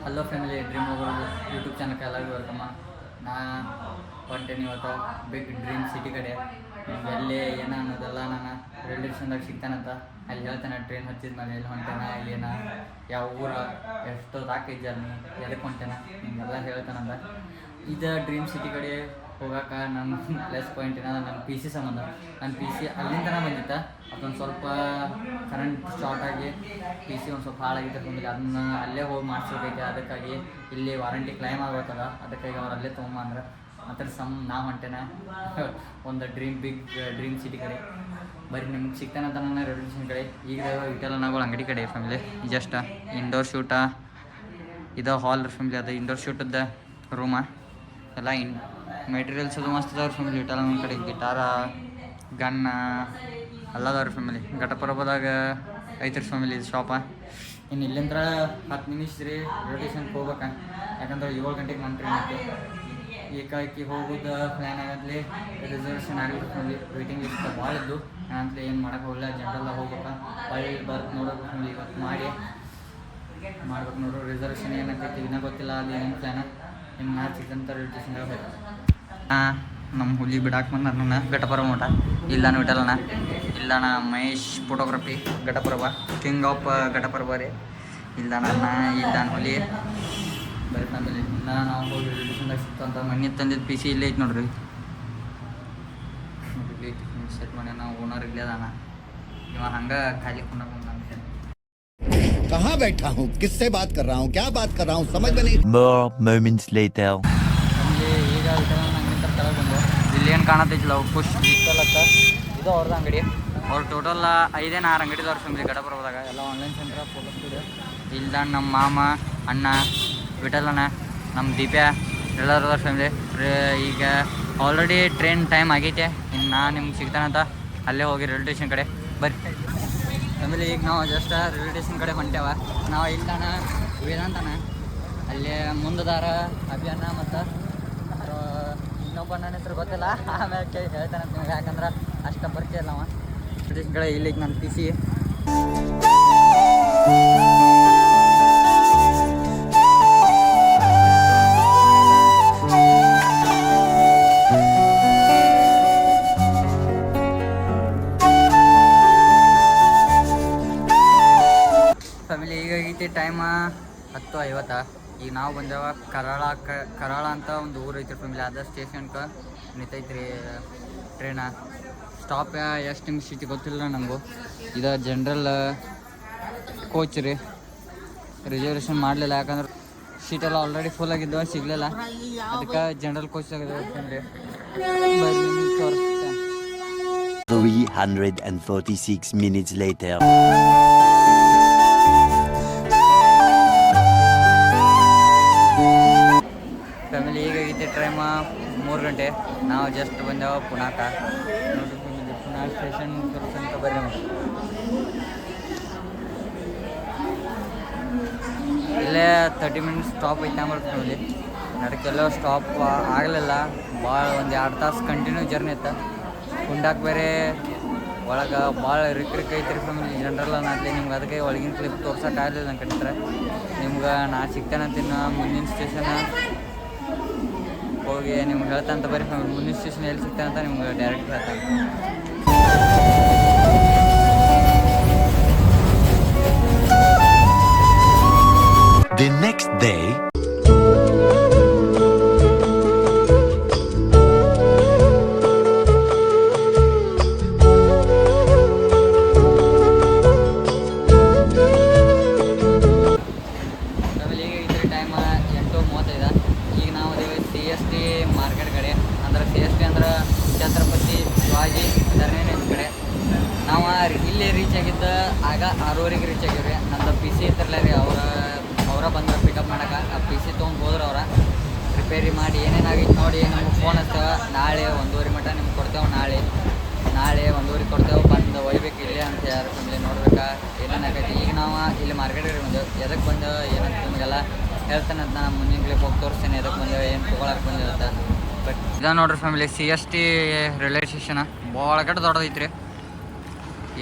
Hello family, dream ಹೋಗೋದು YouTube ಚಾನಲ್ಗೆ ಎಲ್ಲರಿಗೂ ವೆಲ್ಕಮ್ಮ. ನಾ ಹೊಂಟೇನಿ ಇವತ್ತು ಬಿಗ್ ಡ್ರೀಮ್ ಸಿಟಿ ಕಡೆ. ನಿಮ್ಗೆ ಎಲ್ಲಿ ಏನ ಅನ್ನೋದೆಲ್ಲ ನಾನು ರೈಲ್ವೆ ಸ್ಟೇಷನ್ದಾಗ ಸಿಗ್ತಾನಂತ ಅಲ್ಲಿ ಹೇಳ್ತೇನೆ. ಟ್ರೈನ್ ಹಚ್ಚಿದ ಮೇಲೆ ಎಲ್ಲಿ ಹೊಂಟೇನ, ಏನ ಯಾವ ಊರ, ಎಷ್ಟೊತ್ತು ಹಾಕೈತಿ ಜರ್ನಿ, ಎದಕ್ಕೆ ಹೊಂಟೇನ ನಿಮಗೆಲ್ಲ ಹೇಳ್ತಾನಂತ. ಇದು ಡ್ರೀಮ್ ಸಿಟಿ ಕಡೆ ಹೋಗೋಕೆ ನನ್ನ ಪ್ಲಸ್ ಪಾಯಿಂಟ್ ಏನಾದ ನನ್ನ ಪಿ ಸಿ ಸಂಬಂಧ. ನನ್ನ ಪಿ ಸಿ ಅಲ್ಲಿಂದ ಬಂದಿತ್ತು, ಅದೊಂದು ಸ್ವಲ್ಪ ಕರೆಂಟ್ ಶಾರ್ಟ್ ಆಗಿ ಪಿ ಸಿ ಒಂದು ಸ್ವಲ್ಪ ಹಾಳಾಗಿತ್ತು. ಅದನ್ನ ಅಲ್ಲೇ ಹೋಗಿ ಮಾಡಿಸ್ಬೇಕೈತೆ. ಅದಕ್ಕಾಗಿ ಇಲ್ಲಿ ವಾರಂಟಿ ಕ್ಲೈಮ್ ಆಗ್ಬೇಕಲ್ಲ, ಅದಕ್ಕಾಗಿ ಅವ್ರು ಅಲ್ಲೇ ತೊಗೊಂಬಂದ್ರೆ ಅದ್ರ ನಾವು ಹೊಂಟೇನ ಒಂದು ಬಿಗ್ ಡ್ರೀಮ್ ಸಿಟಿ ಕಡೆ. ಬರೀ ನಿಮ್ಗೆ ಸಿಗ್ತಾನಂತ ನನ್ನ ರೈಲ್ವೆ ಸ್ಟೇಷನ್ ಕಡೆ. ಈಗ ಇಟೆಲ್ಲನಾಗಳು ಅಂಗಡಿ ಕಡೆ ಫ್ಯಾಮಿಲಿ. ಜಸ್ಟ್ ಇಂಡೋರ್ ಶೂಟ ಇದು ಹಾಲ್ ಫ್ಯಾಮಿಲಿ. ಅದು ಇಂಡೋರ್ ಶೂಟದ್ದು ರೂಮ ಎಲ್ಲ ಮೆಟೀರಿಯಲ್ಸ್ ಅದು ಮಸ್ತ್ ಅದಾವ್ರಿ ಫ್ಯಾಮಿಲಿ. ಇಟೆಲ್ಲ ನಮ್ಮ ಕಡೆ ಗಿಟಾರ, ಗನ್ನ ಎಲ್ಲದವ್ರಿ ಫ್ಯಾಮಿಲಿ. ಘಟಪ್ರಭದಾಗ ಐತ್ರಿ ಫ್ಯಾಮಿಲಿ ಇದು ಶಾಪ. ಇನ್ನು ಇಲ್ಲಿಂದ 10 ನಿಮಿಷ ರೀ ರೈಲ್ವೆ ಸ್ಟೇಷನ್ಗೆ ಹೋಗ್ಬೇಕು. ಯಾಕಂದ್ರೆ 7 ಗಂಟೆಗೆ ನನ್ನ ಟ್ರೈನ್ ಐತಿ. ಏಕಾಏಕಿ ಹೋಗೋದು ಪ್ಲ್ಯಾನ್ ಆಗತ್ಲಿ ರಿಸರ್ವೇಷನ್ ಆಗಲಿ ಫ್ಯಾಮಿಲಿ. ವೇಟಿಂಗ್ ಲಿಸ್ಟ್ ಭಾಳ ಇದ್ದು ನಾನಂತಲೇ ಏನು ಮಾಡೋಕೆ ಹೋಗಲ್ಲ, ಜನರಲ್ಲ ಹೋಗ್ಬೇಕು. ಹೊಳ್ಳಿ ಬರ್ತು ನೋಡೋದು ಫ್ಯಾಮಿಲಿ. ಇವತ್ತು ಮಾಡ್ಬೇಕು ನೋಡ್ರಿ. ರಿಸರ್ವೇಷನ್ ಏನಾಗ್ತೈತಿ ಇನ್ನೂ ಗೊತ್ತಿಲ್ಲ, ಅದು ಏನೇನು ಪ್ಲ್ಯಾನ ನಿಮ್ಗೆ ನಾ ಸಿಕ್ಕಂತ ರೈಲ್ವೆ ಸ್ಟೇಷನ್ಗೆ ಹೋಗ್ಬೇಕು. ನಮ್ಮ ಹುಲಿ ಬಿಡಾಕ್ ಬಂದ ನನ್ನ ಘಟಪ್ರಭ ಮಠ ಇಲ್ಲಾನು ಇಟ್ಟಲ್ಲಣ್ಣ. ಇಲ್ಲಣ್ಣ Mahesh photography Ghataprabha, king of Ghataprabha ರೀ. ಇಲ್ಲ ನಾನು ಹುಲಿ ಬರೀ ಫ್ಯಾಮಿಲಿ. ಇಲ್ಲ ನಾವು ಹೋಗಿ ರಿಲೇಷನ್ದಾಗ ಸಿಕ್ತಂತ ಮನೆ ತಂದಿದ್ದು ಪಿ ಸಿ ಇಲ್ಲೇ ಐತೆ ನೋಡ್ರಿ. ಸೆಟ್ ಮಾಡಿ ನಾವು ಓನರ್ ಇಲ್ಲೇ ಅದಾನ. ಇವ ಹಂಗೆ ಖಾಲಿ ಕೊಂಡ कहाँ बैठा हूँ, किससे बात कर रहा हूँ, क्या बात कर रहा हूँ, समझ में नहीं. More moments later. ನಮಗೆ ಈಗ ನಂಗೆ ಕೆಳಗೆ ಬಂದು ಇಲ್ಲಿ ಏನು ಕಾಣತ್ತೈತಿಲ್ಲ ಖುಷ್ ಇಷ್ಟಲ್ಲಕ್ಕ ಇದು ಅವ್ರದ್ದು ಅಂಗಡಿ. ಅವ್ರು ಟೋಟಲ್ 5-6 ಅಂಗಡಿದವ್ರ ಫ್ಯಾಮಿಲಿ ಘಟಪ್ರಭದಾಗ. ಎಲ್ಲ ಆನ್ಲೈನ್ ಸೆಂಟ್ರ, ಫೋಟೋ ಸ್ಟುಡಿಯೋ. ಇಲ್ಲ ನಮ್ಮ ಮಾಮ, ಅಣ್ಣ, ವಿಠಲಣ್ಣ, ನಮ್ಮ ದೀಪ್ಯಾ ಎಲ್ಲರದವ್ರ ಫ್ಯಾಮಿಲಿ. ಈಗ ಆಲ್ರೆಡಿ ಟ್ರೈನ್ ಟೈಮ್ ಆಗೈತೆ. ಇನ್ನು ನಿಮ್ಗೆ ಸಿಗ್ತಾನಂತ ಅಲ್ಲೇ ಹೋಗಿ ರೈಲ್ವೆ ಸ್ಟೇಷನ್ ಕಡೆ ಬರ್ರಿ ಫ್ಯಾಮಿಲಿ. ಈಗ ನಾವು ಜಸ್ಟ್ ರೈಲ್ವೆ ಸ್ಟೇಷನ್ ಕಡೆ ಹೊಂಟೇವ. ನಾವು ಇಲ್ಲಣ್ಣ ವೇದಾಂತನ ಅಲ್ಲೇ ಮುಂದದಾರ ಅಭಿಯಾನ ಮತ್ತು ಇನ್ನೊಬ್ಬ ನನ್ನ ಹೆಸರು ಗೊತ್ತಿಲ್ಲ, ಆಮೇಲೆ ಹೇಳ್ತಾನಂತ ನಿಮ್ಗೆ. ಯಾಕಂದ್ರೆ ಅಷ್ಟು ಪರಿಚಯ ಇಲ್ಲ ಅವ ರೈಲ್ವೆ ಸ್ಟೇಷನ್ ಕಡೆ. ಇಲ್ಲಿಗೆ ನನ್ನ ಪಿ ಸಿ ಫ್ಯಾಮಿಲಿ. ಈಗಾಗೈತಿ ಟೈಮ 10:50. ಈಗ ನಾವು ಬಂದೇವ ಕರಾಳ ಅಂತ ಒಂದು ಊರು ಐತ್ರಿ ಫ್ಯಾಮಿಲಿ. ಅದ ಸ್ಟೇಷನ್ಗೆ ನಿಂತೈತ್ರಿ ಟ್ರೈನ. ಸ್ಟಾಪ್ ಎಷ್ಟು ನಿಮಿಷ ಐತಿ ಗೊತ್ತಿಲ್ಲ ನನಗೂ. ಇದು ಜನರಲ್ ಕೋಚ್ ರೀ. ರಿಸರ್ವೇಷನ್ ಮಾಡಲಿಲ್ಲ, ಯಾಕಂದ್ರೆ ಸೀಟೆಲ್ಲ ಆಲ್ರೆಡಿ ಫುಲ್ ಆಗಿದ್ದವ, ಸಿಗಲಿಲ್ಲ. ಅದಕ್ಕೆ ಜನರಲ್ ಕೋಚ್ ಆಗಿದೆ ಫ್ಯಾಮಿಲಿ. 346 minutes later. ಫ್ಯಾಮಿಲಿ ಈಗಾಗೈತಿ ಟೈಮ 3 ಗಂಟೆ. ನಾವು ಜಸ್ಟ್ ಬಂದೆವು ಪುನಾಕ ನೋಡ್ರಿ ಫ್ಯಾಮಿಲಿ. ಪುನಾ ಸ್ಟೇಷನ್ ತೋರಿಸಂತ ಬರ್ರಿ ನಮಗೆ. ಇಲ್ಲೇ 30 ಮಿನಿಟ್ಸ್ ಸ್ಟಾಪ್ ಐತೆ ಆಮೇಲೆ ಫ್ಯಾಮಿಲಿ. ನಡಕ್ಕೆಲ್ಲೋ ಸ್ಟಾಪ್ ಆಗಲಿಲ್ಲ. ಭಾಳ ಒಂದು 2 ತಾಸು ಕಂಟಿನ್ಯೂ ಜರ್ನಿ ಇತ್ತು. ಕುಂಡಾಕ್ ಬೇರೆ ಒಳಗೆ ಭಾಳ ರಿಕ್ ಐತ್ರಿ ಫ್ಯಾಮಿಲಿ. ಜನರಲ್ಲ ನಾಟ್ಲಿ ನಿಮ್ಗೆ ಅದಕ್ಕೆ ಒಳಗಿನ ಕ್ಲಿಪ್ ತೋರ್ಸೋಕ್ಕಾಗಲಿಲ್ಲ ನನ್ನ ಕಡಿದ್ರೆ. ನಿಮ್ಗೆ ನಾ ಸಿಗ್ತೇನಂತಿನ ಮುಂದಿನ ಸ್ಟೇಷನ್ ಹೋಗಿ ನಿಮ್ಗೆ ಹೇಳ್ತಂತ ಬರ್ರಿ ಫ್ಯಾಮಿಲಿ. ಮುಂದಿನ ಸ್ಟೇಷನ್ ಎಲ್ಲಿ ಸಿಗ್ತಾನಂತ ನಿಮ್ಗೆ ಡೈರೆಕ್ಟ್ ಹೇಳ್ತಾನೆ. The next day. ಮಾರ್ಕೆಟ್ ಕಡೆ ಅಂದ್ರೆ CST ಅಂದ್ರೆ ಛತ್ರಪತಿ ಶಿವಾಜಿ ಟರ್ಮಿನಸ್ ಕಡೆ. ನಾವು ಇಲ್ಲಿ ರೀಚ್ ಆಗಿದ್ದು ಆಗ 6:30ಗೆ ರೀಚ್ ಆಗಿವ್ರಿ. ನಂದು ಪಿ ಸಿ ಇರ್ತಿರ್ಲ ರೀ. ಅವರ ಬಂದ್ರೆ ಪಿಕಪ್ ಮಾಡೋಕೆ ಆ ಪಿ ಸಿ ತೊಗೊಂಡು ಹೋದ್ರೆ ಅವ್ರ ರಿಪೇರಿ ಮಾಡಿ ಏನೇನಾಗಿತ್ತು ನೋಡಿ ನಮ್ಗೆ ಫೋನ್ ಹಚ್ತೇವೆ. ನಾಳೆ 1:30 ಮಟ್ಟ ನಿಮ್ಗೆ ಕೊಡ್ತೇವೆ. ನಾಳೆ 1:30 ಕೊಡ್ತೇವೆ. ಬಂದು ಒಯ್ಬೇಕು ಇಲ್ಲೇ ಅಂತ ಯಾರು ಫ್ಯಾಮಿಲಿ ನೋಡ್ಬೇಕಾ ಏನೇನಾಗೈತಿ. ಈಗ ನಾವು ಇಲ್ಲಿ ಮಾರ್ಕೆಟಿಗೆ ಬಂದೆವು. ಎದಕ್ಕೆ ಬಂದೆವು ಏನಂತ ನಿಮಗೆಲ್ಲ ಹೇಳ್ತಾನೆ ಅಂತ ನಾನು ಮುಂದಿನ ಕ್ಲಿಪ್ ಹೋಗಿ ತೋರಿಸ್ತೇನೆ. ಎದಕ್ಕೆ ಬಂದೇವೆ, ಏನು ತೊಗೊಳಕ್ಕೆ ಬಂದಿರುತ್ತೆ. ಬಟ್ ಇದು ನೋಡ್ರಿ ಫ್ಯಾಮಿಲಿ CST ರೈಲ್ವೆ ಸ್ಟೇಷನ್ ಭಾಳ ದೊಡ್ಡದೈತ್ರಿ.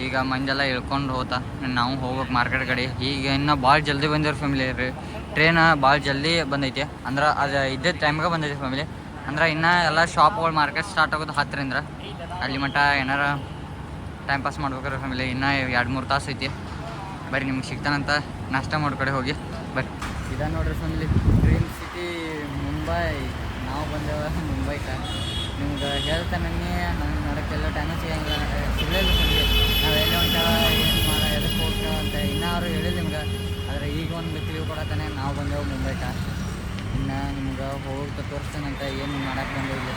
ಈಗ ಮಂಜೆಲ್ಲ ಇಳ್ಕೊಂಡು ಹೋತಾ ನಾವು ಹೋಗ್ಬೇಕು ಮಾರ್ಕೆಟ್ ಕಡೆ. ಈಗ ಇನ್ನೂ ಭಾಳ ಜಲ್ದಿ ಬಂದಿವ್ರಿ ಫ್ಯಾಮಿಲಿ ರೀ. ಟ್ರೈನ್ ಭಾಳ ಜಲ್ದಿ ಬಂದೈತಿ ಅಂದ್ರೆ ಅದು ಇದ್ದ ಟೈಮ್ಗೆ ಬಂದೈತಿ ಫ್ಯಾಮಿಲಿ. ಅಂದ್ರೆ ಇನ್ನೂ ಎಲ್ಲ ಶಾಪ್ಗಳು ಮಾರ್ಕೆಟ್ ಸ್ಟಾರ್ಟ್ ಆಗೋದು 10ರಿಂದ. ಅಲ್ಲಿ ಮಟ್ಟ ಏನಾರ ಟೈಮ್ ಪಾಸ್ ಮಾಡ್ಬೇಕಾರೆ ಫ್ಯಾಮಿಲಿ ಇನ್ನೂ 2-3 ತಾಸು ಐತಿ. ಬರ್ರಿ ನಿಮ್ಗೆ ಸಿಗ್ತಾನಂತ ನಾಷ್ಟ ಮಾಡ್ಕಡೆ ಹೋಗಿ ಬರ್ರಿ. ಇದ ನೋಡ್ರಿ ಫ್ಯಾಮಿಲಿ ಡ್ರೀಮ್ ಸಿಟಿ ಮುಂಬೈ. ನಾವು ಬಂದೇವ ಮುಂಬೈಗೆ. ನಿಮ್ಗೆ ಹೇಳ್ತಾನೆ ನಂಗೆ ನೋಡೋಕ್ಕೆಲ್ಲ ಟೈಮೇ ಸಿಗಲಿಲ್ಲ ಫ್ಯಾಮಿಲಿ. ನಾವು ಎಲ್ಲಿ ಹೊಂಟಾವ ಏನು ಮಾಡ ಎದಕ್ಕೆ ಹೋಗ್ತಾವ ಅಂತ ಇನ್ನೂ ಅವರು ಹೇಳಿಲ್ಲ ನಿಮ್ಗೆ. ಆದರೆ ಈಗ ಒಂದು ತಿಳಿವು ಕೊಡತ್ತಾನೆ ನಾವು ಬಂದೆವು ಮುಂಬೈಗೆ. ಇನ್ನು ನಿಮ್ಗೆ ಹೋಗ್ತಾ ತೋರಿಸ್ತೇನಂತ ಏನು ಮಾಡಕ್ಕೆ ಬಂದಿಲ್ಲ.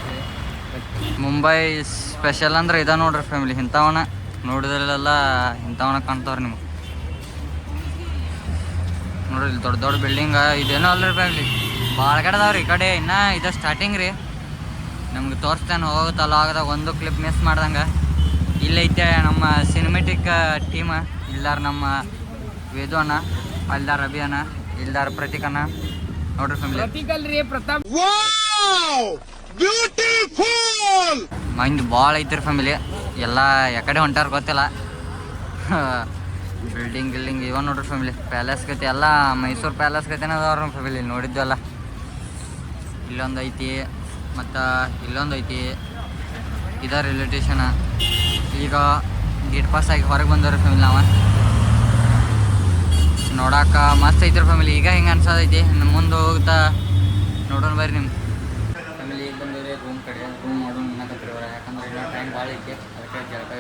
ಮುಂಬೈ ಸ್ಪೆಷಲ್ ಅಂದ್ರೆ ಇದ ನೋಡ್ರಿ ಫ್ಯಾಮಿಲಿ. ಇಂಥವನ ನೋಡಿದ್ರಲ್ಲೆಲ್ಲ ಇಂಥವನ ಕಾಣ್ತಾವ್ರಿ ನಿಮ್ಗೆ. ನೋಡ್ರಿ ಇಲ್ಲಿ ದೊಡ್ಡ ದೊಡ್ಡ ಬಿಲ್ಡಿಂಗ್ ಇದೇನೋ ಅಲ್ರಿ ಫ್ಯಾಮಿಲಿ ಭಾಳ ಕಡೆ ಅದಾವ್ರಿ. ಈ ಕಡೆ ಇನ್ನೂ ಇದು ಸ್ಟಾರ್ಟಿಂಗ್ ರೀ. ನಮ್ಗೆ ತೋರಿಸ್ತೇನೆ ಹೋಗುತ್ತಲ್ಲ ಆಗದಾಗ ಒಂದು ಕ್ಲಿಪ್ ಮಿಸ್ ಮಾಡ್ದಂಗೆ. ಇಲ್ಲೈತೆ ನಮ್ಮ ಸಿನಿಮೆಟಿಕ್ ಟೀಮ್. ಇಲ್ದಾರ ನಮ್ಮ ವೇದು ಅಣ್ಣ, ಅಲ್ದಾರ ರವಿ ಅಣ್ಣ, ಇಲ್ದಾರ ಪ್ರತೀಕ್ ಅಣ್ಣ. ನೋಡ್ರಿ ಫ್ಯಾಮಿಲಿ ಮೈಂದ್ ಭಾಳ ಐತಿರಿ ಫ್ಯಾಮಿಲಿ. ಎಲ್ಲ ಯಾಕಡೆ ಹೊಂಟಾರ ಗೊತ್ತಿಲ್ಲ. ಬಿಲ್ಡಿಂಗ್ ಇವ ನೋಡ್ರಿ ಫ್ಯಾಮಿಲಿ ಪ್ಯಾಲೇಸ್ ಗತಿ ಎಲ್ಲ ಮೈಸೂರು ಪ್ಯಾಲೇಸ್ ಗತಿನ ಅದಾವ್ರಿ ಫ್ಯಾಮಿಲಿ ನೋಡಿದ್ವಲ್ಲ. ಇಲ್ಲೊಂದು ಐತಿ ಮತ್ತು ಇಲ್ಲೊಂದು ಐತಿ. ಇದ ರೈಲ್ವೆ ಸ್ಟೇಷನ್. ಈಗ ಗೇಟ್ ಪಾಸ್ ಆಗಿ ಹೊರಗೆ ಬಂದವ್ರಿ ಫ್ಯಾಮಿಲಿ. ನಾವು ನೋಡಾಕ ಮಸ್ತ್ ಐತ್ರಿ ಫ್ಯಾಮಿಲಿ. ಈಗ ಹಿಂಗೆ ಅನ್ಸೋದೈತಿ. ಮುಂದೆ ಹೋಗ್ತಾ ನೋಡೋಣ ಬರ್ರಿ ನಿಮ್ಮ ಫ್ಯಾಮಿಲಿ. ಈಗ ಬಂದವ್ರಿ ರೂಮ್ ಕಡೆ. ರೂಮ್ ಮಾಡೋಣ ಅನ್ನಕತ್ತಿರವ್ರ. ಯಾಕಂದ್ರೆ ಇನ್ನೂ ಟೈಮ್ ಭಾಳ ಐತಿ. ಅದಕ್ಕೆ ಜಳಕ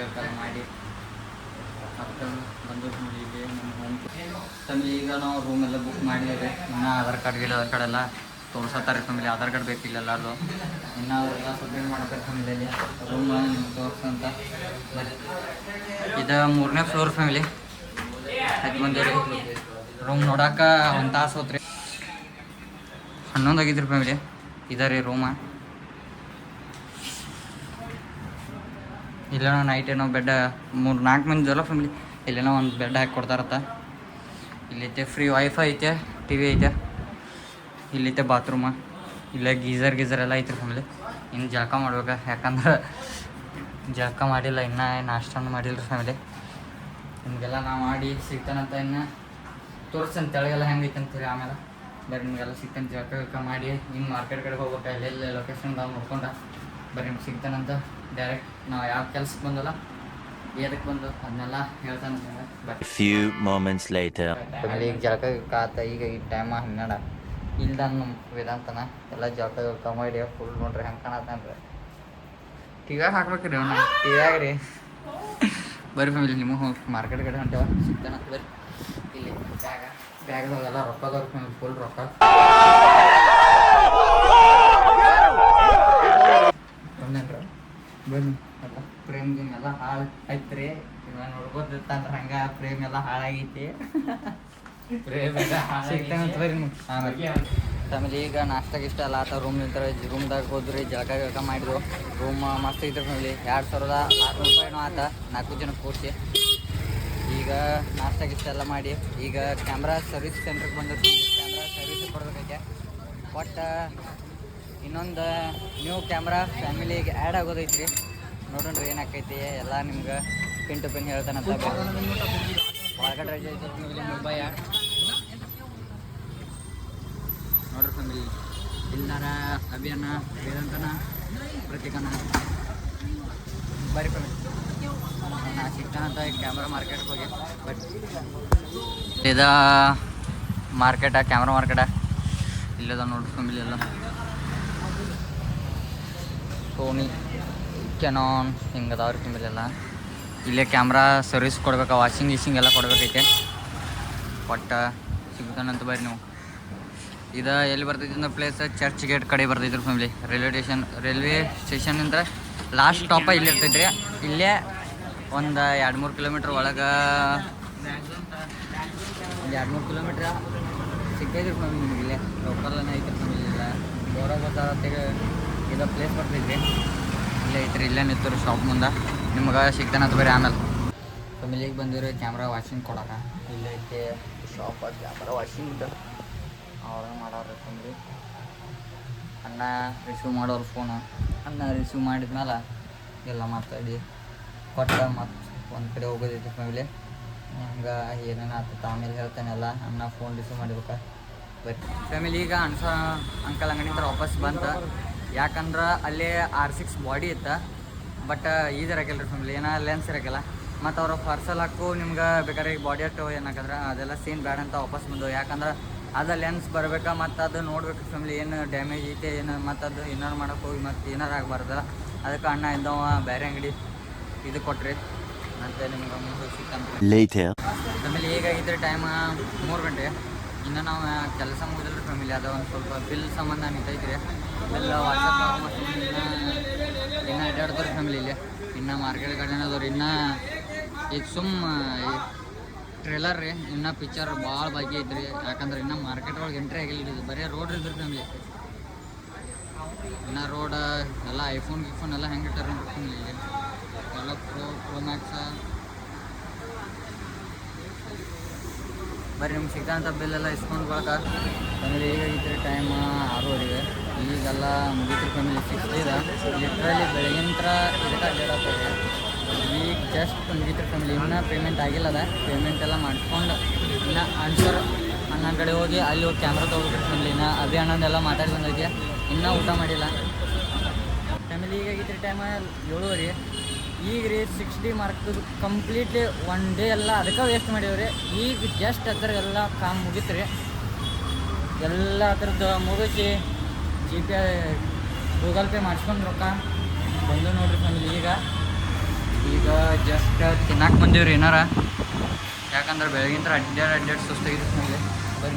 ಮಾಡಿ ಮತ್ತು ಬಂದು ಈಗ ನಮ್ಮ ಹೋಮ್ ಫ್ಯಾಮಿಲಿ. ಈಗ ನಾವು ರೂಮ್ ಎಲ್ಲ ಬುಕ್ ಮಾಡಿದ್ದೇವೆ. ಇನ್ನೂ ಆಧಾರ್ ಕಾರ್ಡ್ ಎಲ್ಲ ತೋರ್ಸತ್ತಾರೆ ಫ್ಯಾಮಿಲಿ. ಆಧಾರ್ ಕಾರ್ಡ್ ಬೇಕಿಲ್ಲ ಎಲ್ಲರದು. ಇನ್ನೂ ಅವರೆಲ್ಲ ಸಬ್ಮಿಟ್ ಮಾಡ್ತಾರೆ ಫ್ಯಾಮಿಲಿಯಲ್ಲಿ. ರೂಮ್ ನಿಮ್ಗೆ ತೋರ್ಸಂತ ಬರ್ರಿ. ಇದು 3ನೇ ಫ್ಲೋರ್ ಫ್ಯಾಮಿಲಿ. ಅದು ಬಂದೇವ್ರಿ ರೂಮ್ ನೋಡಾಕ 1 ತಾಸು ಹೋತ್ರಿ. 11 ಆಗಿದ್ರಿ ಫ್ಯಾಮಿಲಿ. ಇದ ರೀ ರೂಮ. ಇಲ್ಲೇನೋ ನೈಟ್ ಏನೋ ಬೆಡ್ 3-4 ಮಂದಿ ಅಲ್ಲ ಫ್ಯಾಮಿಲಿ. ಇಲ್ಲೇನೋ ಒಂದು ಬೆಡ್ ಹಾಕಿ ಕೊಡ್ತಾರತ್ತ. ಇಲ್ಲೈತೆ ಫ್ರೀ ವೈಫೈ ಐತೆ, ಟಿ ವಿ ಐತೆ. ಇಲ್ಲೈತೆ ಬಾತ್ರೂಮ. ಇಲ್ಲೇ ಗೀಝರ್ ಎಲ್ಲ ಐತ್ರಿ ಫ್ಯಾಮಿಲಿ. ಇನ್ನು ಜಳಕ ಮಾಡ್ಬೇಕು. ಯಾಕಂದ್ರೆ ಜಳಕ ಮಾಡಿಲ್ಲ ಇನ್ನೂ, ನಾಷ್ಟನೂ ಮಾಡಿಲ್ಲ ರೀ ಫ್ಯಾಮಿಲಿ. ನಿಮಗೆಲ್ಲ ನಾವು ಮಾಡಿ ಸಿಗ್ತಾನಂತ ಇನ್ನು ತೋರಿಸ್ತೇನೆ ತೆಳಗೆಲ್ಲ ಹೆಂಗೆ ಐತೆ ಅಂತೀರಿ. ಆಮೇಲೆ ಬರ್ರಿ ನಿಮಗೆಲ್ಲ ಸಿಗ್ತಾನೆ. ಜಳಕ ಮಾಡಿ ಇನ್ನು ಮಾರ್ಕೆಟ್ ಕಡೆ ಹೋಗ್ಬೇಕು. ಎಲ್ಲೆಲ್ಲ ಲೊಕೇಶನ್ದಾಗ ನೋಡ್ಕೊಂಡು ಬರ್ರಿ ನಿಮ್ಗೆ ಸಿಗ್ತಾನಂತ. ಡೈರೆಕ್ಟ್ ನಾವು ಯಾವ ಕೆಲ್ಸಕ್ಕೆ ಬಂದಲ್ಲ ಏನಕ್ಕೆ ಬಂದು ಅದನ್ನೆಲ್ಲ ಹೇಳ್ತಾನೆ ಬರ್ರಿ. Few moments later. ಆಮೇಲೆ ಈಗ ಜಳಕ ಆತ. ಈಗ ಈ ಟೈಮ 12 ಇಲ್ದ ನಮ್ಮ ವೇದಾಂತನ ಎಲ್ಲ ಜಳಕ ಮಾಡಿ ಫುಲ್ ನೋಡ್ರಿ ಹೆಂಗೆ ಕಾಣತ್ತಾನ್ರಿ. ಟಿವ್ಯಾಗ ಹಾಕ್ಬೇಕ್ರಿ ಅವನ್ನ ಟಿವ್ಯಾಗ ರೀ. ಬರ್ರಿ ಫ್ಯಾಮಿಲಿ ನಿಮಗೆ ಹೋಗಿ ಮಾರ್ಕೆಟ್ ಕಡೆ ಹೊಂಟೇವ ಸಿಗ್ತಾನಂತ ಬರ್ರಿ. ಇಲ್ಲಿ ಬ್ಯಾಗ್ದಾಗೆಲ್ಲ ರೊಕ್ಕದವ್ರ ಫ್ಯಾಮಿಲಿ ಫುಲ್ ರೊಕ್ಕ. ಬಂದೇನ್ರಿ ಬನ್ನಿ. ಎಲ್ಲ ಫ್ರೇಮ್ ಗೀಮ್ ಎಲ್ಲ ಹಾಳು ಐತ್ರಿ. ಇವಾಗ ನೋಡ್ಬೋದಿರ್ತಂದ್ರೆ ಹಂಗೆ ಫ್ರೇಮ್ ಎಲ್ಲ ಹಾಳಾಗೈತಿ. ಸಿಗ್ತಾನಂತ ಬರ್ರಿ ನಿಮ್ಗೆ ಆಮೇಲೆ ಫ್ಯಾಮಿಲಿ. ಈಗ ನಾಷ್ಟ ಗಿಷ್ಟ ಎಲ್ಲ ಆತ. ರೂಮ್ ನಿಂತಾರೆ. ರೂಮ್ದಾಗ ಹೋದ್ರಿ ಜಳಕ ಮಾಡಿದ್ವು. ರೂಮ್ ಮಸ್ತ್ ಐತ್ರಿ ಫ್ಯಾಮಿಲಿ. 2600 ರೂಪಾಯಿನೂ ಆತ 4 ಜನಕ್ಕೆ ಕೂಡಿಸಿ. ಈಗ ನಾಷ್ಟ ಗಿಷ್ಟ ಎಲ್ಲ ಮಾಡಿ ಈಗ ಕ್ಯಾಮ್ರಾ ಸರ್ವಿಸ್ ಸೆಂಟ್ರಿಗೆ ಬಂದಿರ್ತೀವಿ. ಕ್ಯಾಮ್ರಾ ಸರ್ವಿಸ್ ಕೊಡ್ಬೇಕೈತೆ. ಬಟ್ ಇನ್ನೊಂದು ನ್ಯೂ ಕ್ಯಾಮ್ರಾ ಫ್ಯಾಮಿಲಿಗೆ ಆ್ಯಡ್ ಆಗೋದೈತ್ರಿ. ನೋಡೋಣ್ರಿ ಏನಾಕೈತಿ ಎಲ್ಲ ನಿಮ್ಗೆ ಪಿನ್ ಟು ಪಿನ್ ಹೇಳ್ತಾನಂತ. ಒಳಗಡೆ ರಜೆ ಐತೆ ಫ್ಯಾಮಿಲಿ ಮುಂಬೈ. ನೋಡ್ರಿ ಫ್ಯಾಮಿಲಿ ಇಲ್ದಾರ ಅಭಿಯನ್ನ, ವೇದಾಂತನ, ಪ್ರತೀಕನ ಬರೀ ಫ್ಯಾಮಿಲಿ. ನಾ ಸಿಗ್ತಾನಂತ ಕ್ಯಾಮ್ರಾ ಮಾರ್ಕೆಟ್ಗೆ ಹೋಗಿ ಬಟ್ ಇದ ಮಾರ್ಕೆಟ ಕ್ಯಾಮ್ರಾ ಮಾರ್ಕೆಟ ಇಲ್ಲದ ನೋಡ್ರಿ ಫ್ಯಾಮಿಲಿ. ಎಲ್ಲ ಸೋನಿ, ಕೆನಾನ್ ಹಿಂಗದವ್ರಿ ಫ್ಯಾಮಿಲಿ ಎಲ್ಲ. ಇಲ್ಲೇ ಕ್ಯಾಮ್ರಾ ಸರ್ವಿಸ್ ಕೊಡ್ಬೇಕು. ವಾಷಿಂಗ್ ಗೀಶಿಂಗ್ ಎಲ್ಲ ಕೊಡ್ಬೇಕೈತೆ. ಒಟ್ಟು ಸಿಗ್ತಾನಂತ ಬರ್ರಿ ನೀವು. ಇದು ಎಲ್ಲಿ ಬರ್ತೈತಿ ಅಂದ್ರೆ ಪ್ಲೇಸ್ ಚರ್ಚ್ ಗೇಟ್ ಕಡೆ ಬರ್ತೈತ್ರಿ ಫ್ಯಾಮಿಲಿ. ರೈಲ್ವೆ ಸ್ಟೇಷನ್ನಿಂದ ಲಾಸ್ಟ್ ಸ್ಟಾಪ ಇಲ್ಲಿ ಇರ್ತೈತ್ರಿ. ಇಲ್ಲೇ ಒಂದು 2-3 ಕಿಲೋಮೀಟ್ರ್ ಒಳಗೆ 2-3 ಕಿಲೋಮೀಟ್ರ್ ಸಿಕ್ಕೈತ್ರಿ ಫ್ಯಾಮಿಲಿ ನಿಮಗೆ. ಇಲ್ಲೇ ಲೋಕಲ್ನೇ ಐತ್ರಿ ಫ್ಯಾಮಿಲಿ. ಇಲ್ಲ ಗೋರ ಗೊತ್ತಾಗತ್ತೆ ಇದು ಪ್ಲೇಸ್ ಬರ್ತೈತ್ರಿ. ಇಲ್ಲೇ ಐತ್ರಿ. ಇಲ್ಲೇ ನಿಂತರು ಶಾಪ್ ಮುಂದೆ. ನಿಮ್ಗೆ ಸಿಗ್ತಾನಂತ ಬರ್ರಿ ಆಮೇಲೆ. ಫ್ಯಾಮಿಲಿಗೆ ಬಂದಿರೋ ಕ್ಯಾಮ್ರಾ ವಾಷಿಂಗ್ ಕೊಡೋಕೆ ಇಲ್ಲೇ ಐತೆ ಶಾಪ್. ಕ್ಯಾಮ್ರಾ ವಾಷಿಂಗ್ ಅವ್ರ ಮಾಡೋರು ಫ್ಯಾಮಿಲಿ. ಅನ್ನ ರಿಸೀವ್ ಮಾಡೋರು ಫೋನು. ಅನ್ನ ರಿಸೀವ್ ಮಾಡಿದ್ಮೇಲೆ ಎಲ್ಲ ಮಾತಾಡಿ ಕೊಟ್ಟು ಮತ್ತು ಒಂದು ಕಡೆ ಹೋಗೋದೈತಿ ಫ್ಯಾಮಿಲಿ. ಹಂಗೆ ಏನೇನು ಆಗ್ತೈತೆ ಆಮೇಲೆ ಹೇಳ್ತಾನೆಲ್ಲ. ಅನ್ನ ಫೋನ್ ರಿಸೀವ್ ಮಾಡಿಬೇಕಾ ಬರೀ ಫ್ಯಾಮಿಲಿ ಈಗ ಅಂಕಲ್ ಅಂಗಡಿಯಿಂದ ವಾಪಸ್ ಬಂತ. ಯಾಕಂದ್ರೆ ಅಲ್ಲೇ R6 ಬಾಡಿ ಇತ್ತು, ಬಟ್ ಇದಿರಕಿಲ್ಲ ರೀ ಫ್ಯಾಮಿಲಿ, ಏನೋ ಲೆನ್ಸ್ ಇರಕಿಲ್ಲ. ಮತ್ತು ಅವ್ರು ಪಾರ್ಸಲ್ ಹಾಕು ನಿಮ್ಗೆ ಬೇಕಾದ್ರೆ ಈಗ ಬಾಡಿ ಅಟ್ಟು ಏನಾಕಂದ್ರೆ ಅದೆಲ್ಲ ಸೀನ್ ಬ್ಯಾಡ ಅಂತ ವಾಪಸ್ ಬಂದು. ಯಾಕಂದ್ರೆ ಅದು ಲೆನ್ಸ್ ಬರ್ಬೇಕಾ ಮತ್ತು ಅದು ನೋಡ್ಬೇಕು ಫ್ಯಾಮಿಲಿ ಏನು ಡ್ಯಾಮೇಜ್ ಐತೆ ಏನು, ಮತ್ತು ಅದು ಏನಾರು ಮಾಡೋಕೆ ಹೋಗಿ ಮತ್ತು ಏನಾರು ಆಗಬಾರ್ದಲ್ಲ. ಅದಕ್ಕೆ ಅಣ್ಣ ಇದ್ದವ ಬೇರೆ ಅಂಗಡಿ ಇದು ಕೊಟ್ರಿ ಮತ್ತು ನಿಮ್ಗೆ ಮುಂದೆ ಸಿಕ್ಕಂತ. Later. ಫ್ಯಾಮಿಲಿ ಹೇಗಾಗಿದ್ರೆ ಟೈಮ್ 3 ಗಂಟೆ. ಇನ್ನು ನಾವು ಕೆಲಸ ಮುಗಿದಿಲ್ಲ ಫ್ಯಾಮಿಲಿ, ಅದು ಒಂದು ಸ್ವಲ್ಪ ಬಿಲ್ ಸಂಬಂಧ ನಿಂತೈತ್ರಿ. ಬಿಲ್ ವಾಟ್ಸಪ್ ಮತ್ತು ಇನ್ನೂ ಅಡ್ಡಾಡ್ತಾರೆ ಫ್ಯಾಮಿಲಿ ಇಲ್ಲಿ. ಇನ್ನು ಮಾರ್ಕೆಟ್ ಕಡೆನದವ್ರು ಇನ್ನೂ ಈಗ ಟ್ರೇಲರ್ ರೀ, ಇನ್ನೂ ಪಿಕ್ಚರ್ ಭಾಳ ಬಾಕಿ ಐತ್ರಿ. ಯಾಕಂದ್ರೆ ಇನ್ನೂ ಮಾರ್ಕೆಟ್ ಒಳಗೆ ಎಂಟ್ರಿ ಆಗಿಲ್ಲ, ಇದು ಬರೀ ರೋಡ್ ಇದ್ರಿ ಫ್ಯಾಮಿಲಿ. ಇನ್ನು ರೋಡ್ ಎಲ್ಲ ಐಫೋನ್ ಗಿಫೋನ್ ಎಲ್ಲ ಹೆಂಗೆ ಇಟ್ಟಾರ ಫ್ಯಾಮಿಲಿ ಇಲ್ಲಿ ಎಲ್ಲ ಪ್ರೋ ಮ್ಯಾಕ್ಸ. ಬರೀ ನಿಮ್ಗೆ ಸಿಗ್ತಂಥ ಬಿಲ್ಲೆಲ್ಲ ಇಸ್ಕೊಂಡು ಬಳಿಕ ಫ್ಯಾಮಿಲಿ ಹೇಗಾಗಿತ್ತು ಟೈಮ್ 6:30. ಈಗೆಲ್ಲ ಮುಗೀತು ಫ್ಯಾಮಿಲಿ 6 ಇದೆ. ಲಿಟ್ರಲಿ ಬೆಳಗಿನ ಇದಕ್ಕೆ ಅಡ್ಡಾಡತ್ತೆ. ಈಗ ಜಸ್ಟ್ ಮುಗೀತು ಫ್ಯಾಮಿಲಿ, ಇನ್ನೂ ಪೇಮೆಂಟ್ ಆಗಿಲ್ಲ ಅದ. ಪೇಮೆಂಟ್ ಎಲ್ಲ ಮಾಡ್ಕೊಂಡು ಇನ್ನು ಆನ್ಸರ್ ಅಣ್ಣ ಕಡೆ ಹೋಗಿ ಅಲ್ಲಿ ಹೋಗಿ ಕ್ಯಾಮ್ರಾ ತೊಗೊಳ್ಬೇಕು ಫ್ಯಾಮಿಲಿ. ಇನ್ನು ಅಭಿ ಅಣ್ಣಂದೆಲ್ಲ ಮಾತಾಡಿ ಬಂದೈತಿ, ಇನ್ನೂ ಊಟ ಮಾಡಿಲ್ಲ ಫ್ಯಾಮಿಲಿ. ಈಗಾಗಿತ್ತು ಟೈಮ್ 7:30. ಈಗ ರೀ 60 ಮಾರ್ಕ್ ಕಂಪ್ಲೀಟ್ಲಿ 1 ಡೇ ಎಲ್ಲ ಅದಕ್ಕೆ ವೇಸ್ಟ್ ಮಾಡೀವ್ರಿ. ಈಗ ಜಸ್ಟ್ ಅದ್ರ ಎಲ್ಲ ಕಾಮ್ ಮುಗೀತು ರೀ, ಎಲ್ಲ ಅದ್ರದ್ದು ಮುಗಿಸಿ GPay ಗೂಗಲ್ ಪೇ ಮಾಡಿಸ್ಕೊಂಡು ರೊಕ್ಕ ಬಂದು ನೋಡ್ರಿ ಫ್ಯಾಮಿಲಿ. ಈಗ ಜಸ್ಟ್ ತಿನ್ನಕ್ಕೆ ಬಂದೀವ್ರಿ ಏನಾರ, ಯಾಕಂದ್ರೆ ಬೆಳಗಿಂತ ಅಡ್ಡಾಡಿ ಸುಸ್ತಾಗಿತ್ತು ಫ್ಯಾಮಿಲಿ. ಬರೀ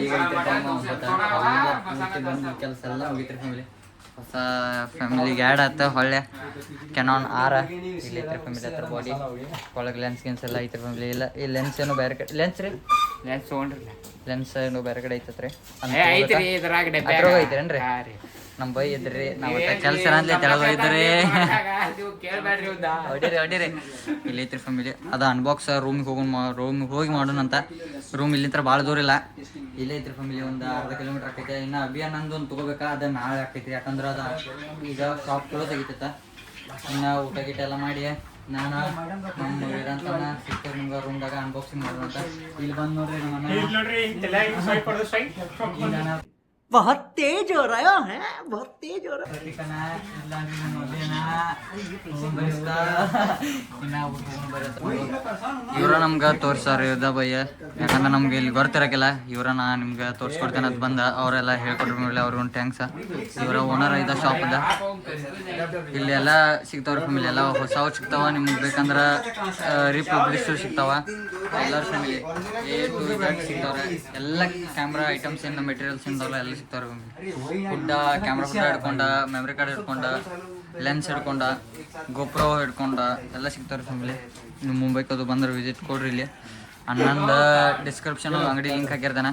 ಈಗ ಟೈಮ್ 9 ಬಂದು ಕೆಲಸ ಎಲ್ಲ ಮುಗೀತ್ರಿ ಫ್ಯಾಮಿಲಿ. ಹೊಸ ಫ್ಯಾಮಿಲಿಗೆ ಆ್ಯಡ್ ಆಯ್ತು ಹೊಳ್ಳೆ ಕೆನಾನ್ R ಇಲ್ಲಿ ಐತ್ರಿ ಫ್ಯಾಮಿಲಿ ಹತ್ರ. ಬಾಡಿ ಒಳಗೆ ಲೆನ್ಸ್ ಗಿನ್ಸ್ ಎಲ್ಲ ಐತ್ರಿ ಫ್ಯಾಮಿಲಿ. ಇಲ್ಲ ಈ ಲೆನ್ಸ್ ಏನೋ ಬೇರೆ ಕಡೆ ಲೆನ್ಸ್ ರೀ, ಲೆನ್ಸ್ ತೊಗೊಂಡ್ರಿ, ಲೆನ್ಸ್ ಏನೋ ಬೇರೆ ಕಡೆ ಐತತ್ರಿ ಐತ್ರಿ ಇದ್ರಾಗ ಅದ್ರಾಗ ಐತ್ರೇನ್ರಿ. ನಮ್ಮ ಬೈ ಇದ್ರಿ ನಾವು ಕೆಲಸ ಅಂತಲೇ ತೆಳಗೋಯ್ದ್ರಿ. ಕೇಳ್ಬೇಡ್ರಿ ಹೊಡಿರಿ ಇಲ್ಲಿ ಐತ್ರಿ ಫ್ಯಾಮಿಲಿ. ಅದು ಅನ್ಬಾಕ್ಸ್ ರೂಮಿಗೆ ಹೋಗಿ ಮಾಡೋಣ ಅಂತ. ರೂಮ್ ಇಲ್ಲಿಂದ ಭಾಳ ದೂರ ಇಲ್ಲ, ಇಲ್ಲೇ ಐತ್ರಿ ಫ್ಯಾಮಿಲಿ. ಒಂದು ಅರ್ಧ ಕಿಲೋಮೀಟ್ರ್ ಆಕೈತೆ. ಇನ್ನು ಅಭಿಯಾನಂದು ಒಂದು ತೊಗೋಬೇಕಾ, ಅದು ನಾಳೆ ಆಕೈತಿ. ಯಾಕಂದ್ರೆ ಅದು ಈಗ ಶಾಪ್ ಕ್ಲೋಸ್ ಆಗೈತ. ಇನ್ನು ಊಟ ಗೀಟ ಎಲ್ಲ ಮಾಡಿ ನಾನು ನಮ್ಮ ವೀರಂತನ ಸಿಕ್ತವ್ರು ನಿಮ್ಗೆ ರೂಮ್ದಾಗ ಅನ್ಬಾಕ್ಸಿಂಗ್ ಮಾಡೋಣ ಅಂತ. ಇಲ್ಲಿ ಬಂದು ನೋಡ್ರಿ ನಮ್ಮ बहुत तेज हो रहा है, बहुत तेज हो रहा है. ಇವ್ರ ನಮ್ಗೆ ತೋರ್ಸಾರ ಯುದ್ಧ ಭಯ್ಯ. ಯಾಕಂದ್ರೆ ನಮ್ಗೆ ಇಲ್ಲಿ ಗೊತ್ತಿರಕಿಲ್ಲ, ಇವ್ರನ್ನ ನಿಮ್ಗೆ ತೋರಿಸ್ಕೊಡ್ತೇನೆ ಅಂತ ಬಂದ. ಅವರೆಲ್ಲ ಹೇಳ್ಕೊಟ್ರ ಮೇಲೆ ಅವ್ರಿಗೆ ಒಂದು ಟ್ಯಾಂಕ್ಸ್. ಇವರ ಓನರ್ ಇದ್ದ ಶಾಪ್ ಅದ. ಇಲ್ಲಿ ಎಲ್ಲ ಸಿಗ್ತಾವ್ರಿ ಫ್ಯಾಮಿಲಿ, ಎಲ್ಲ ಹೊಸವು ಸಿಗ್ತಾವ. ನಿಮ್ಗೆ ಬೇಕಂದ್ರೆ ರೀಪಬ್ಲಿಷ್ ಸಿಗ್ತಾವ. ಎಲ್ಲರ ಫ್ಯಾಮಿಲಿ A to Z ಸಿಗ್ತಾವ್ರೆ. ಎಲ್ಲ ಕ್ಯಾಮ್ರಾ ಐಟಮ್ಸ್ ಏನು ಮೆಟೀರಿಯಲ್ಸ್ ಇಂದಲ್ಲ ಎಲ್ಲ ಸಿಗ್ತಾವ್ರಿ ಫ್ಯಾಮಿಲಿ. ಫುಡ್ಡ ಕ್ಯಾಮ್ರಾ ಫುಡ್ ಹಿಡ್ಕೊಂಡ, ಮೆಮ್ರಿ ಕಾರ್ಡ್ ಹಿಡ್ಕೊಂಡ, ಲೆನ್ಸ್ ಹಿಡ್ಕೊಂಡ, ಗೋಪ್ರೋ ಹಿಡ್ಕೊಂಡ ಎಲ್ಲ ಸಿಗ್ತಾವ್ರಿ ಫ್ಯಾಮಿಲಿ. ನೀವು ಮುಂಬೈಗೆ ಅದು ಬಂದ್ರೆ ವಿಸಿಟ್ ಕೊಡ್ರಿ. ಇಲ್ಲಿ ಅಣ್ಣಂದು ಡಿಸ್ಕ್ರಿಪ್ಷನ್ ಅಂಗಡಿ ಲಿಂಕ್ ಹಾಕಿರ್ತಾನೆ.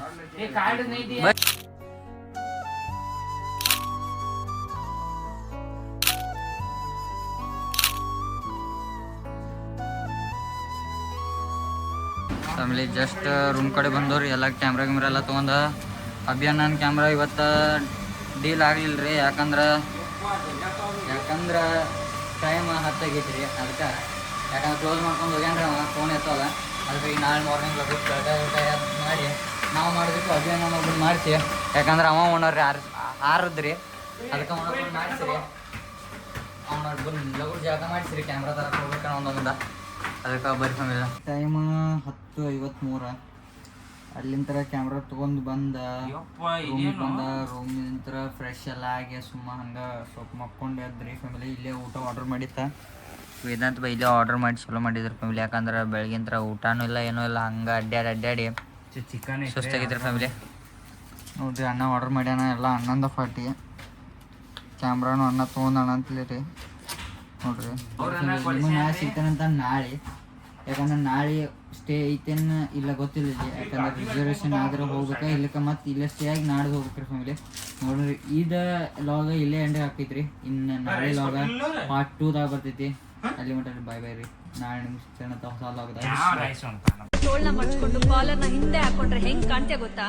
ಫ್ಯಾಮಿಲಿ ಜಸ್ಟ್ ರೂಮ್ ಕಡೆ ಬಂದವ್ರಿ. ಎಲ್ಲ ಕ್ಯಾಮ್ರಾ ಎಲ್ಲ ತೊಗೊಂಡ. ಅಭಿಯಾನ ಕ್ಯಾಮ್ರಾ ಇವತ್ತು ಡೀಲ್ ಆಗಲಿಲ್ಲ ರೀ, ಯಾಕಂದ್ರೆ ಟೈಮ್ 10 ಆಗೈತಿ ರೀ. ಅದಕ್ಕೆ ಯಾಕಂದ್ರೆ ಕ್ಲೋಸ್ ಮಾಡ್ಕೊಂಡು ಹೋಗ್ಯಾನ್ರಿ ಅವ, ಫೋನ್ ಎತ್ತಲ್ಲ. ಅದಕ್ಕೆ ಈಗ ನಾಳೆ ಮಾರ್ನಿಂಗ್ ಮಾಡಿ ನಾವು ಮಾಡಿದಕ್ಕೆ ಅಭಿಯಾನ ಒಬ್ಬರು ಮಾಡಿಸಿ. ಯಾಕಂದ್ರೆ ಅವ ಓನರ್ ರೀ, ಆರದ್ರಿ. ಅದಕ್ಕೆ ಅವನೊಬ್ಬರು ಮಾಡಿಸಿರಿ. ಅವನೊಬ್ಬರು ಲಗು ಜಾಗ ಮಾಡಿಸಿರಿ. ಕ್ಯಾಮ್ರಾ ತರಕ್ಕೆ ಹೋಗ್ಬೇಕನ್ನ ಒಂದೊಂದ. ಅದಕ್ಕೆ ಬರೀ ಫ್ಯಾಮಿಲಿ ಟೈಮ್ 10:53. ಅಲ್ಲಿಂದ ಕ್ಯಾಮ್ರಾ ತೊಗೊಂಡು ಬಂದ ರೂಮಿಂದ ಫ್ರೆಶ್ ಎಲ್ಲ ಆಗಿ ಸುಮ್ಮ ಹಂಗೆ ಸ್ವಲ್ಪ ಮಕ್ಕೊಂಡು ಎದ್ರಿ ಫ್ಯಾಮಿಲಿ. ಇಲ್ಲೇ ಊಟ ಆರ್ಡ್ರ್ ಮಾಡಿತ್ತ ವೇದಾಂತ್ ಬೈ. ಇಲ್ಲೇ ಆರ್ಡ್ರ್ ಮಾಡಿ ಚಲೋ ಮಾಡಿದ್ರು ಫ್ಯಾಮಿಲಿ. ಯಾಕಂದ್ರೆ ಬೆಳಗಿಂತ್ರ ಊಟನೂ ಇಲ್ಲ ಏನೂ ಇಲ್ಲ, ಹಂಗೆ ಅಡ್ಡಾಡಿ ಸುಸ್ತಾಗಿದ್ರಿ ಫ್ಯಾಮಿಲಿ. ನೋಡ್ರಿ ಅಣ್ಣ ಆರ್ಡ್ರ್ ಮಾಡ್ಯಾನ. ಎಲ್ಲ ಅಣ್ಣಂದ ಪಾರ್ಟಿ. ಕ್ಯಾಮ್ರಾನು ಅಣ್ಣ ತೊಗೊಂಡಣ್ಣ ಅಂತಲೇ ರೀ. ನೋಡ್ರಿ ನಿಮಗೆ ಮ್ಯಾಚ್ ಸಿಗ್ತಾನಂತ ನಾಳೆ. ಯಾಕಂದ್ರೆ ನಾಳೆ ಸ್ಟೇ ಐತೇನು ಇಲ್ಲ ಗೊತ್ತಿಲ್ಲ ಇಲ್ಲಿ. ಯಾಕಂದ್ರೆ ರಿಸರ್ವೇಷನ್ ಆದ್ರೆ ಹೋಗ್ಬೇಕಾ ಇಲ್ಲಕ್ಕೆ ಮತ್ತೆ ಇಲ್ಲೇ ಸ್ಟೇ ಆಗಿ ನಾಡ್ದು ಹೋಗ್ಬೇಕ್ರಿ ಫ್ಯಾಮಿಲಿ. ನೋಡ್ರಿ ಇದು ಲಾಗ ಇಲ್ಲೇ ಎಂಡ್ ಹಾಕೈತ್ರಿ. ಇನ್ನು ನಾಳೆ ಲಾಗ ಪಾರ್ಟ್ 2ದಾಗ ಬರ್ತೈತಿ. ಅಲ್ಲಿ ಮಟ್ಟ ಬಾಯ್ ರೀ. ನಾಳೆ ನಿಮ್ಗೆ ಸಿಗ್ತಾನಂತ ಹೊಸ ಲಾಗದಾಗ. ತೋಳ್ನ ಮಡ್ಚ್ಕೊಂಡು ಕಾಲರ್ನ ಹಿಂದೆ ಹಾಕೊಂಡ್ರೆ ಹೆಂಗ್ ಕಾಣ್ತೆ ಗೊತ್ತಾ?